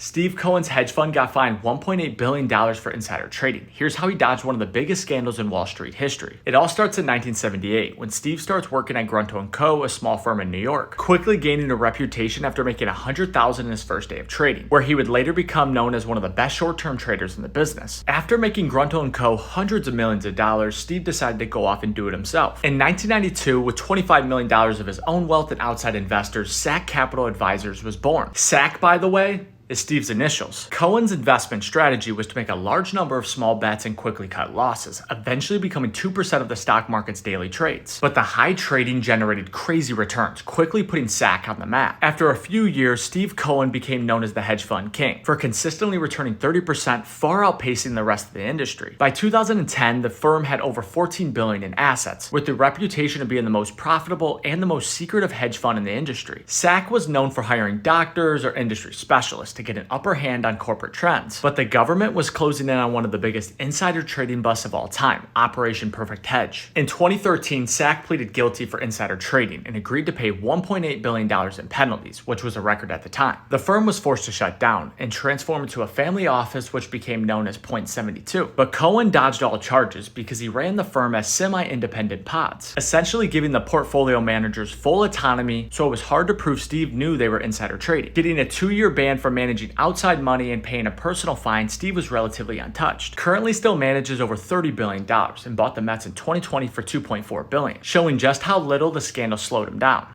Steve Cohen's hedge fund got fined $1.8 billion for insider trading. Here's how he dodged one of the biggest scandals in Wall Street history. It all starts in 1978 when Steve starts working at Gruntal Co, a small firm in New York, quickly gaining a reputation after making $100,000 in his first day of trading, where he would later become known as one of the best short-term traders in the business. After making Gruntal Co hundreds of millions of dollars, Steve decided to go off and do it himself. In 1992, with $25 million of his own wealth and outside investors, SAC Capital Advisors was born. SAC, by the way, is Steve's initials. Cohen's investment strategy was to make a large number of small bets and quickly cut losses, eventually becoming 2% of the stock market's daily trades. But the high trading generated crazy returns, quickly putting SAC on the map. After a few years, Steve Cohen became known as the hedge fund king for consistently returning 30%, far outpacing the rest of the industry. By 2010, the firm had over $14 billion in assets, with the reputation of being the most profitable and the most secretive hedge fund in the industry. SAC was known for hiring doctors or industry specialists to get an upper hand on corporate trends. But the government was closing in on one of the biggest insider trading busts of all time, Operation Perfect Hedge. In 2013, SAC pleaded guilty for insider trading and agreed to pay $1.8 billion in penalties, which was a record at the time. The firm was forced to shut down and transform into a family office, which became known as Point 72. But Cohen dodged all charges because he ran the firm as semi-independent pods, essentially giving the portfolio managers full autonomy, so it was hard to prove Steve knew they were insider trading. Getting a 2-year ban for managing outside money and paying a personal fine, Steve was relatively untouched. Currently still manages over $30 billion and bought the Mets in 2020 for $2.4 billion, showing just how little the scandal slowed him down.